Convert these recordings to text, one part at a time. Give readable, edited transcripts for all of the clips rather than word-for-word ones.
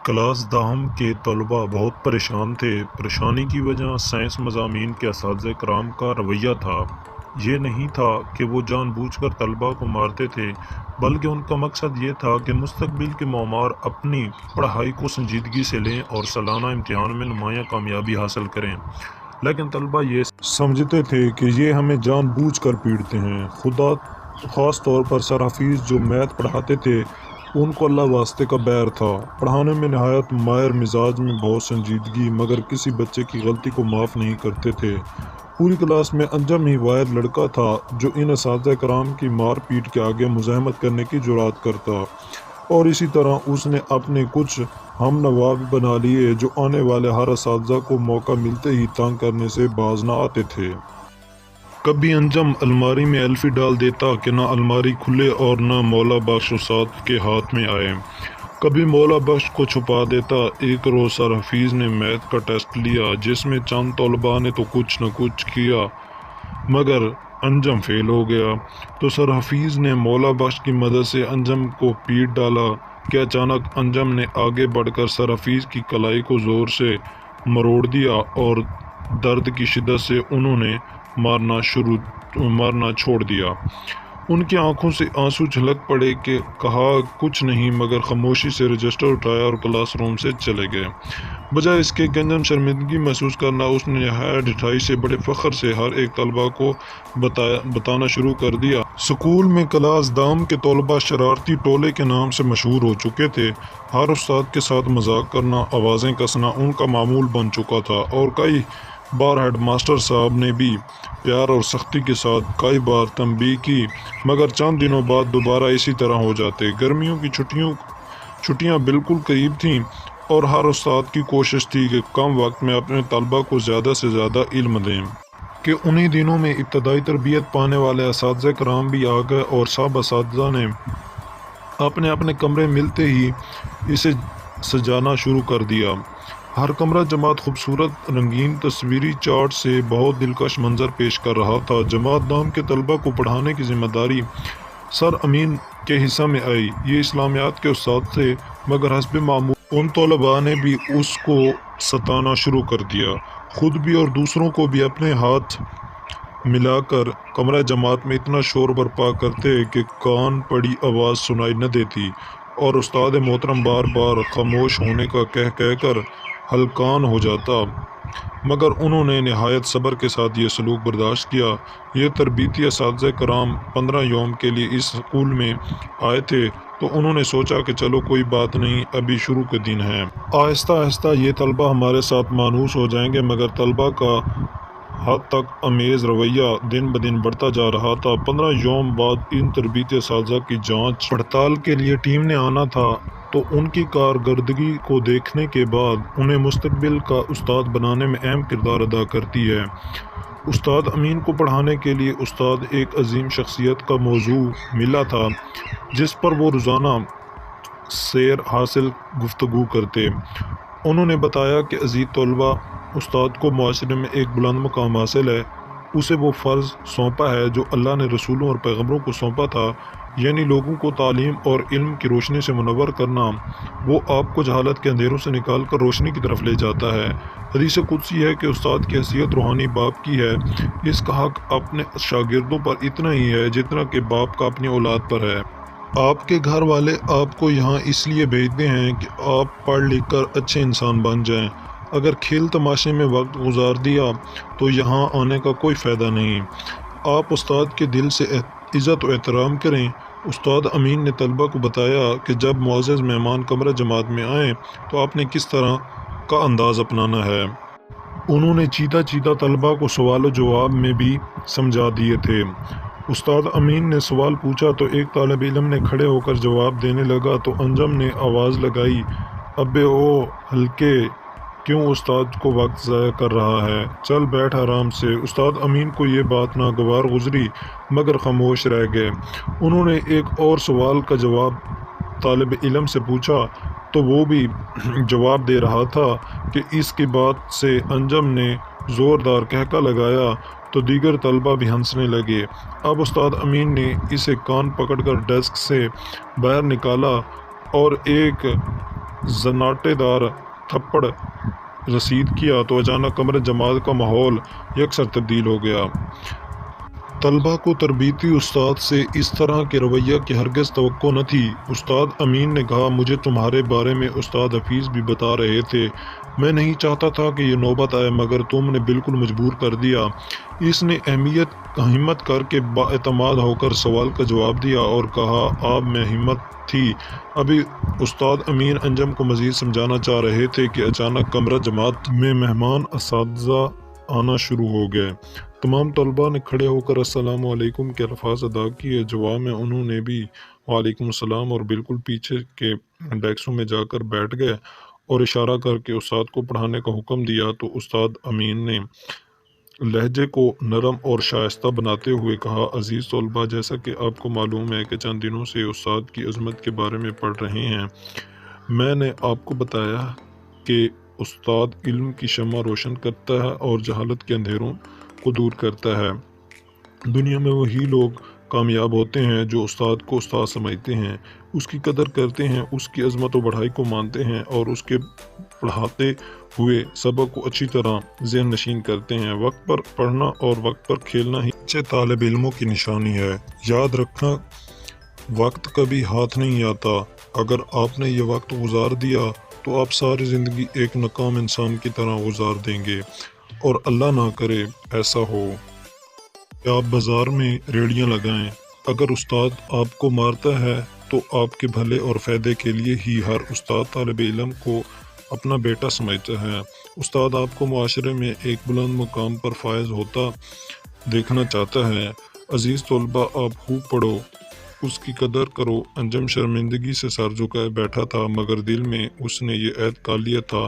Class داہم کے طلباء بہت پریشان تھے۔ پریشانی کی وجہ سائنس مضامین کے اساتذہ کرام کا رویہ تھا۔ یہ نہیں تھا کہ وہ جان بوجھ کر طلباء کو مارتے تھے، بلکہ ان کا مقصد یہ تھا کہ مستقبل کے معمار اپنی پڑھائی کو سنجیدگی سے لیں اور سالانہ امتحان میں نمایاں کامیابی حاصل کریں۔ لیکن طلباء یہ سمجھتے تھے کہ یہ ہمیں جان بوجھ کر پیٹتے ہیں۔ خاص طور پر سر حفیظ جو میتھ پڑھاتے تھے، ان کو اللہ واسطے کا بیر تھا۔ پڑھانے میں نہایت ماہر، مزاج میں بہت سنجیدگی، مگر کسی بچے کی غلطی کو معاف نہیں کرتے تھے۔ پوری کلاس میں انجم ہی واحد لڑکا تھا جو ان اساتذہ کرام کی مار پیٹ کے آگے مزاحمت کرنے کی جرات کرتا، اور اسی طرح اس نے اپنے کچھ ہم نوا بھی بنا لیے جو آنے والے ہر اساتذہ کو موقع ملتے ہی تنگ کرنے سے باز نہ آتے تھے۔ کبھی انجم الماری میں ایلفی ڈال دیتا کہ نہ الماری کھلے اور نہ مولا بخش استاد کے ہاتھ میں آئے۔ کبھی مولا بخش کو چھپا دیتا۔ ایک روز سر حفیظ نے میتھ کا ٹیسٹ لیا جس میں چند طلباء نے تو کچھ نہ کچھ کیا مگر انجم فیل ہو گیا، تو سر حفیظ نے مولا بخش کی مدد سے انجم کو پیٹ ڈالا کہ اچانک انجم نے آگے بڑھ کر سر حفیظ کی کلائی کو زور سے مروڑ دیا اور درد کی شدت سے انہوں نے مارنا چھوڑ دیا۔ ان کی آنکھوں سے آنسو چھلک پڑے کہ کہا کچھ نہیں مگر خاموشی سے رجسٹر اٹھایا اور کلاس روم سے چلے گئے۔ بجائے اس کے کہ انجم شرمندگی محسوس کرنا، اس نے نہایت ڈٹھائی سے بڑے فخر سے ہر ایک طلبہ کو بتانا شروع کر دیا۔ اسکول میں کلاس دام کے طلباء شرارتی ٹولے کے نام سے مشہور ہو چکے تھے۔ ہر استاد کے ساتھ مذاق کرنا، آوازیں کسنا ان کا معمول بن چکا تھا، اور کئی بار ہیڈ ماسٹر صاحب نے بھی پیار اور سختی کے ساتھ کئی بار تنبیہ کی، مگر چند دنوں بعد دوبارہ اسی طرح ہو جاتے۔ گرمیوں کی چھٹیاں بالکل قریب تھیں اور ہر استاد کی کوشش تھی کہ کم وقت میں اپنے طلباء کو زیادہ سے زیادہ علم دیں۔ کہ انہی دنوں میں ابتدائی تربیت پانے والے اساتذہ کرام بھی آ گئے اور سب اساتذہ نے اپنے اپنے کمرے ملتے ہی اسے سجانا شروع کر دیا۔ ہر کمرہ جماعت خوبصورت رنگین تصویری چارٹ سے بہت دلکش منظر پیش کر رہا تھا۔ جماعت دام کے طلباء کو پڑھانے کی ذمہ داری سر امین کے حصہ میں آئی۔ یہ اسلامیات کے استاد تھے، مگر حسب معمول ان طلباء نے بھی اس کو ستانا شروع کر دیا۔ خود بھی اور دوسروں کو بھی اپنے ہاتھ ملا کر کمرہ جماعت میں اتنا شور برپا کرتے کہ کان پڑی آواز سنائی نہ دیتی، اور استاد محترم بار بار خاموش ہونے کا کہہ کر ہلکان ہو جاتا، مگر انہوں نے نہایت صبر کے ساتھ یہ سلوک برداشت کیا۔ یہ تربیتی اساتذہ کرام 15 یوم کے لیے اس اسکول میں آئے تھے، تو انہوں نے سوچا کہ چلو کوئی بات نہیں، ابھی شروع کے دن ہیں، آہستہ آہستہ یہ طلباء ہمارے ساتھ مانوس ہو جائیں گے۔ مگر طلباء کا حد تک امیز رویہ دن بدن بڑھتا جا رہا تھا۔ 15 یوم بعد ان تربیتی اساتذہ کی جانچ پڑتال کے لیے ٹیم نے آنا تھا، تو ان کی کارکردگی کو دیکھنے کے بعد انہیں مستقبل کا استاد بنانے میں اہم کردار ادا کرتی ہے۔ استاد امین کو پڑھانے کے لیے استاد ایک عظیم شخصیت کا موضوع ملا تھا جس پر وہ روزانہ سیر حاصل گفتگو کرتے۔ انہوں نے بتایا کہ عزیز طلباء، استاد کو معاشرے میں ایک بلند مقام حاصل ہے۔ اسے وہ فرض سونپا ہے جو اللہ نے رسولوں اور پیغمبروں کو سونپا تھا، یعنی لوگوں کو تعلیم اور علم کی روشنی سے منور کرنا۔ وہ آپ کو جہالت کے اندھیروں سے نکال کر روشنی کی طرف لے جاتا ہے۔ حدیث قدسی ہے کہ استاد کی حیثیت روحانی باپ کی ہے۔ اس کا حق اپنے شاگردوں پر اتنا ہی ہے جتنا کہ باپ کا اپنی اولاد پر ہے۔ آپ کے گھر والے آپ کو یہاں اس لیے بھیجتے ہیں کہ آپ پڑھ لکھ کر اچھے انسان بن جائیں۔ اگر کھیل تماشے میں وقت گزار دیا تو یہاں آنے کا کوئی فائدہ نہیں۔ آپ استاد کے دل سے عزت و احترام کریں۔ استاد امین نے طلباء کو بتایا کہ جب معزز مہمان کمرہ جماعت میں آئیں تو آپ نے کس طرح کا انداز اپنانا ہے۔ انہوں نے چیدہ طلباء کو سوال و جواب میں بھی سمجھا دیے تھے۔ استاد امین نے سوال پوچھا تو ایک طالب علم نے کھڑے ہو کر جواب دینے لگا، تو انجم نے آواز لگائی، ابے او ہلکے، کیوں استاد کو وقت ضائع کر رہا ہے، چل بیٹھ آرام سے۔ استاد امین کو یہ بات ناگوار گزری مگر خاموش رہ گئے۔ انہوں نے ایک اور سوال کا جواب طالب علم سے پوچھا تو وہ بھی جواب دے رہا تھا کہ اس کی بات سے انجم نے زوردار کہکا لگایا تو دیگر طلباء بھی ہنسنے لگے۔ اب استاد امین نے اسے کان پکڑ کر ڈیسک سے باہر نکالا اور ایک زناٹے دار تھپڑ رسید کیا تو اچانک کمرہ جماعت کا ماحول یکسر تبدیل ہو گیا۔ طلبہ کو تربیتی استاد سے اس طرح کے رویہ کی ہرگز توقع نہ تھی۔ استاد امین نے کہا، مجھے تمہارے بارے میں استاد حفیظ بھی بتا رہے تھے۔ میں نہیں چاہتا تھا کہ یہ نوبت آئے مگر تم نے بالکل مجبور کر دیا۔ اس نے ہمت کر کے بااعتماد ہو کر سوال کا جواب دیا اور کہا، آپ میں ہمت تھی۔ ابھی استاد امین انجم کو مزید سمجھانا چاہ رہے تھے کہ اچانک کمرہ جماعت میں مہمان اساتذہ آنا شروع ہو گئے۔ تمام طلباء نے کھڑے ہو کر السلام علیکم کے الفاظ ادا کیے۔ جواب میں انہوں نے بھی وعلیکم السلام اور بالکل پیچھے کے ڈیسکوں میں جا کر بیٹھ گئے اور اشارہ کر کے استاد کو پڑھانے کا حکم دیا تو استاد امین نے لہجے کو نرم اور شائستہ بناتے ہوئے کہا، عزیز طلباء، جیسا کہ آپ کو معلوم ہے کہ چند دنوں سے استاد کی عظمت کے بارے میں پڑھ رہے ہیں۔ میں نے آپ کو بتایا کہ استاد علم کی شمع روشن کرتا ہے اور جہالت کے اندھیروں کو دور کرتا ہے۔ دنیا میں وہی لوگ کامیاب ہوتے ہیں جو استاد کو استاد سمجھتے ہیں، اس کی قدر کرتے ہیں، اس کی عظمت و بڑائی کو مانتے ہیں اور اس کے پڑھاتے ہوئے سبق کو اچھی طرح ذہن نشین کرتے ہیں۔ وقت پر پڑھنا اور وقت پر کھیلنا ہی اچھے طالب علموں کی نشانی ہے۔ یاد رکھنا، وقت کبھی ہاتھ نہیں آتا۔ اگر آپ نے یہ وقت گزار دیا تو آپ ساری زندگی ایک ناکام انسان کی طرح گزار دیں گے، اور اللہ نہ کرے ایسا ہو کہ آپ بازار میں ریڑیاں لگائیں۔ اگر استاد آپ کو مارتا ہے تو آپ کے بھلے اور فائدے کے لیے ہی ہر استاد طالب علم کو اپنا بیٹا سمجھتا ہے۔ استاد آپ کو معاشرے میں ایک بلند مقام پر فائز ہوتا دیکھنا چاہتا ہے۔ عزیز طلباء، آپ خوب پڑھو، اس کی قدر کرو۔ انجم شرمندگی سے سر جھکائے بیٹھا تھا مگر دل میں اس نے یہ عہد کر لیا تھا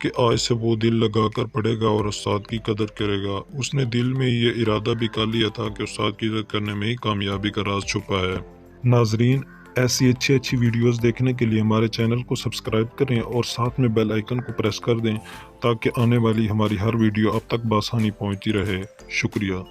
کہ آج سے وہ دل لگا کر پڑھے گا اور استاد کی قدر کرے گا۔ اس نے دل میں یہ ارادہ بھی کر لیا تھا کہ استاد کی عزت کرنے میں ہی کامیابی کا راز چھپا ہے۔ ناظرین، ایسی اچھی ویڈیوز دیکھنے کے لیے ہمارے چینل کو سبسکرائب کریں اور ساتھ میں بیل آئیکن کو پریس کر دیں تاکہ آنے والی ہماری ہر ویڈیو اب تک بآسانی پہنچتی رہے۔ شکریہ۔